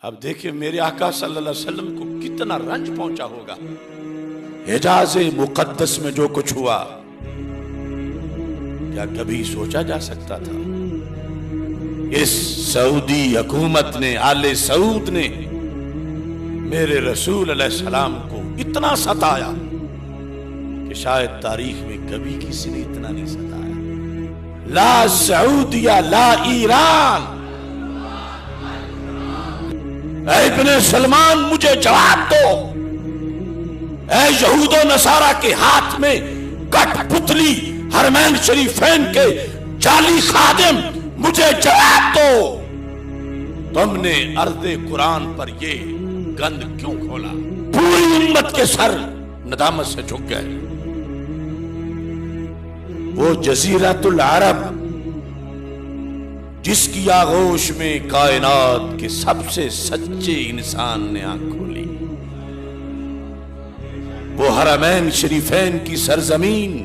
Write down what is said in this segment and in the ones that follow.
اب دیکھیں میرے آقا صلی اللہ علیہ وسلم کو کتنا رنج پہنچا ہوگا۔ حجاز مقدس میں جو کچھ ہوا کیا کبھی سوچا جا سکتا تھا؟ اس سعودی حکومت نے، آل سعود نے میرے رسول علیہ السلام کو اتنا ستایا کہ شاید تاریخ میں کبھی کسی نے اتنا نہیں ستایا۔ لا سعودیہ لا ایران۔ اے ابن سلمان مجھے جواب دو، اے یہود و نصارہ کے ہاتھ میں کٹ پتلی حرمین شریفین کے جعلی خادم، مجھے جواب دو، تم نے عرض قرآن پر یہ گند کیوں کھولا؟ پوری امت کے سر ندامت سے جھک گئے۔ وہ جزیرۃ العرب جس کی آغوش میں کائنات کے سب سے سچے انسان نے آنکھ کھولی، وہ حرمین شریفین کی سرزمین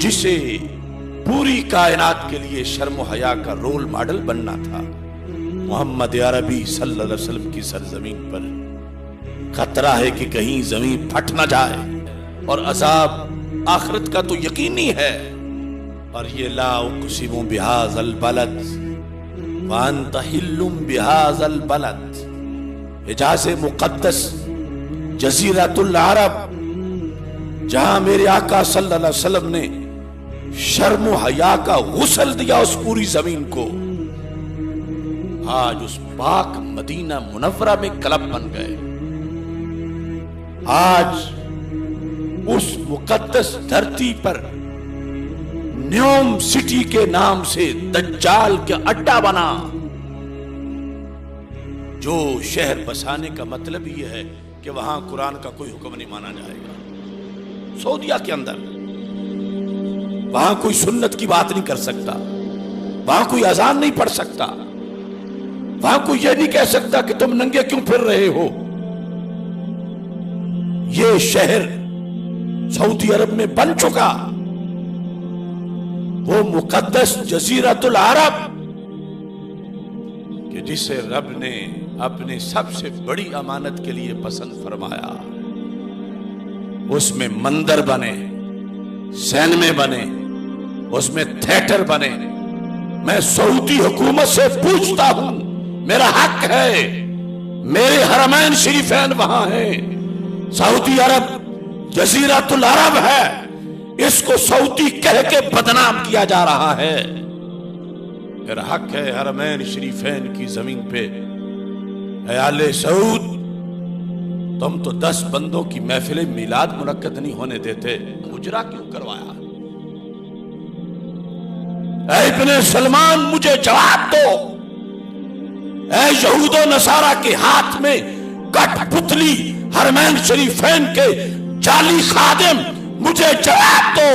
جسے پوری کائنات کے لیے شرم و حیا کا رول ماڈل بننا تھا، محمد عربی صلی اللہ علیہ وسلم کی سرزمین پر خطرہ ہے کہ کہیں زمین پھٹ نہ جائے، اور عذاب آخرت کا تو یقینی ہے۔ اور یہ لا اقسم بہذا البلد وانت حل بہذا البلد، حجاز مقدس، جزیرۃ العرب، جہاں میرے آقا صلی اللہ علیہ وسلم نے شرم و حیا کا غسل دیا اس پوری زمین کو، آج اس پاک مدینہ منورہ میں کلب بن گئے۔ آج اس مقدس دھرتی پر نیوم سٹی کے نام سے دجال کا اڈا بنا۔ جو شہر بسانے کا مطلب یہ ہے کہ وہاں قرآن کا کوئی حکم نہیں مانا جائے گا۔ سعودیہ کے اندر وہاں کوئی سنت کی بات نہیں کر سکتا، وہاں کوئی اذان نہیں پڑھ سکتا، وہاں کوئی یہ نہیں کہہ سکتا کہ تم ننگے کیوں پھر رہے ہو۔ یہ شہر سعودی عرب میں بن چکا، وہ مقدس جزیرۃ العرب کہ جسے رب نے اپنے سب سے بڑی امانت کے لیے پسند فرمایا، اس میں مندر بنے، سینمے بنے، اس میں تھیٹر بنے۔ میں سعودی حکومت سے پوچھتا ہوں، میرا حق ہے، میرے حرمین شریفین وہاں ہیں، سعودی عرب جزیرۃ العرب ہے، اس کو سعودی کہہ کے بدنام کیا جا رہا ہے۔ میرا حق ہے حرمین شریفین کی زمین پہ، اے آل سعود، تم تو 10 بندوں کی محفل میلاد منعقد نہیں ہونے دیتے، اجرا کیوں کروایا؟ اے ابن سلمان مجھے جواب دو، اے یہود و نصارہ کے ہاتھ میں کٹ پتلی حرمین شریفین کے جعلی خادم، مجھے جواب دو۔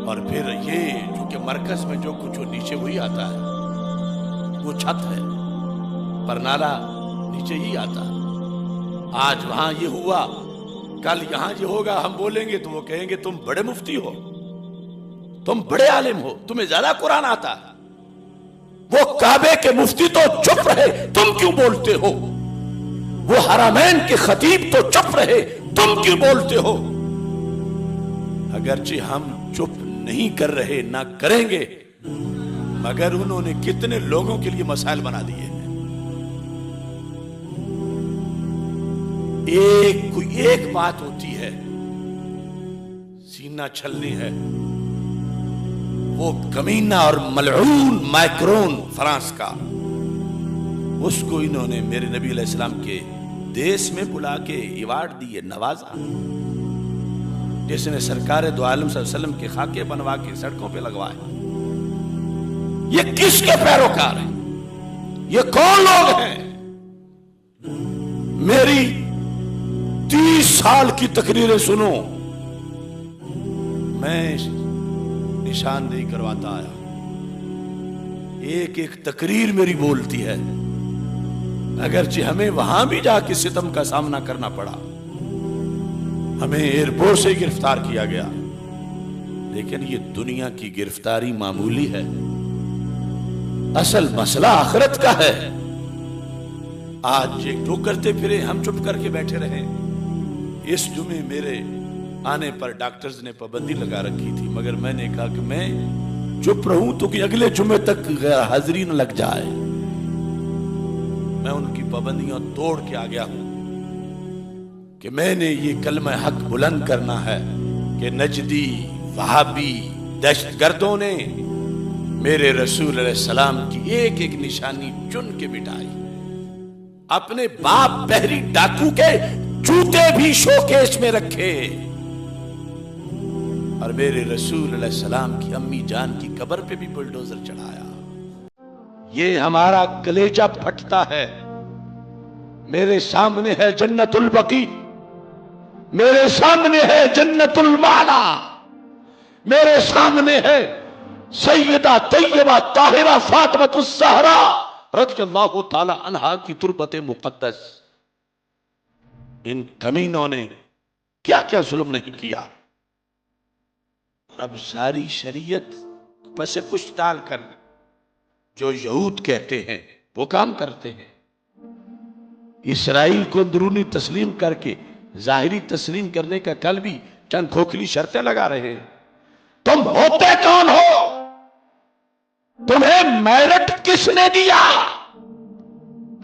اور پھر یہ جو کہ مرکز میں جو کچھ نیچے وہی آتا ہے، وہ چھت ہے، پرنالا نیچے ہی آتا ہے۔ آج وہاں یہ ہوا، کل یہاں یہ ہوگا، ہم بولیں گے تو وہ کہیں گے تم بڑے مفتی ہو، تم بڑے عالم ہو، تمہیں زیادہ قرآن آتا ہے۔ وہ کعبے کے مفتی تو چپ رہے، تم کیوں بولتے ہو؟ وہ حرمین کے خطیب تو چپ رہے، تم کیوں بولتے ہو؟ اگرچہ ہم چپ نہیں کر رہے، نہ کریں گے، مگر انہوں نے کتنے لوگوں کے لیے مسائل بنا دیے ہیں۔ ایک بات ہوتی ہے، سینہ چھلنی ہے۔ وہ کمینہ اور ملعون مائکرون فرانس کا، اس کو انہوں نے میرے نبی علیہ السلام کے دیس میں بلا کے ایوارڈ دیے، نوازا، جس نے سرکار دو عالم صلی اللہ علیہ وسلم کے خاکے بنوا کے سڑکوں پہ لگوائے۔ یہ کس کے پیروکار ہیں؟ یہ کون لوگ ہیں؟ میری 30 سال کی تقریریں سنو، میں نشاندہی کرواتا آیا، ایک ایک تقریر میری بولتی ہے، اگرچہ ہمیں وہاں بھی جا کے ستم کا سامنا کرنا پڑا، ہمیں ایئرپورٹ سے گرفتار کیا گیا، لیکن یہ دنیا کی گرفتاری معمولی ہے، اصل مسئلہ آخرت کا ہے۔ آج ایک ٹوک کرتے پھرے، ہم چپ کر کے بیٹھے رہے. اس جمعے میرے آنے پر ڈاکٹرز نے پابندی لگا رکھی تھی، مگر میں نے کہا کہ میں چپ رہوں تو کہ اگلے جمعے تک غیر حاضری نہ لگ جائے. میں ان کی پابندیاں توڑ کے آ گیا ہوں کہ میں نے یہ کلمہ حق بلند کرنا ہے کہ نجدی وہابی دہشت گردوں نے میرے رسول علیہ السلام کی ایک ایک نشانی چن کے مٹائی. اپنے باپ بحری ڈاکو کے جوتے بھی شوکیس میں رکھے اور میرے رسول علیہ السلام کی امی جان کی قبر پہ بھی بلڈوزر چڑھایا. یہ ہمارا کلیجہ پھٹتا ہے. میرے سامنے ہے جنت البقیع، میرے سامنے ہے جنت المعلا، میرے سامنے ہے سیدہ طیبہ طاہرہ فاطمہ الزہرا رضی اللہ تعالی عنہا کی تربت مقدس. ان کمینوں نے کیا کیا ظلم نہیں کیا. اب ساری شریعت پس کچھ ڈال کر جو یہود کہتے ہیں وہ کام کرتے ہیں. اسرائیل کو اندرونی تسلیم کر کے ظاہری تسلیم کرنے کا کل بھی چند کھوکھلی شرطیں لگا رہے ہیں. تم ہوتے کون ہو؟ تمہیں میرٹ کس نے دیا؟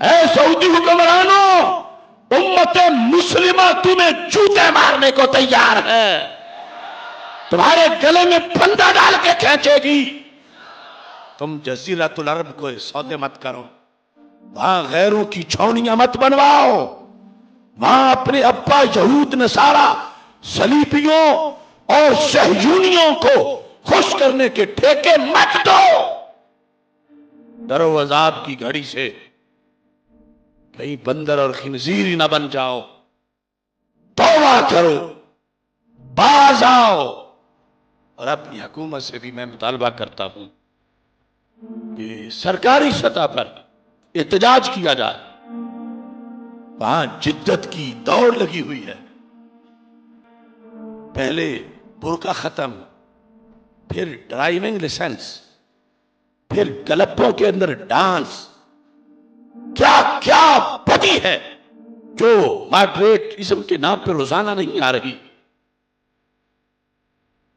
اے سعودی حکمرانوں، امت مسلمہ تمہیں جوتے مارنے کو تیار ہے، تمہارے گلے میں پھندا ڈال کے کھینچے گی. تم جزیرۃ العرب کو سودے مت کرو، وہاں غیروں کی چھاؤنیاں مت بنواؤ، وہاں اپنے ابا یہود نصارہ صلیبیوں اور صہیونیوں کو خوش کرنے کے ٹھیکے مت دو. ڈر و عذاب کی گھڑی سے کہیں بندر اور خنزیر ہی نہ بن جاؤ. توبہ کرو، باز آؤ. اور اپنی حکومت سے بھی میں مطالبہ کرتا ہوں کہ سرکاری سطح پر احتجاج کیا جائے. وہاں جدت کی دوڑ لگی ہوئی ہے. پہلے برقع ختم، پھر ڈرائیونگ لائسنس، پھر کلبوں کے اندر ڈانس. کیا کیا بدی ہے جو ماڈریٹزم کے نام پہ روزانہ نہیں آ رہی.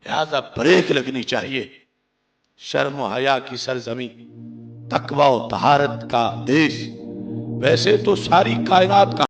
لہذا بریک لگنی چاہیے. شرم و حیا کی سرزمین، تقوی و طہارت کا دیش. ویسے تو ساری کائنات کا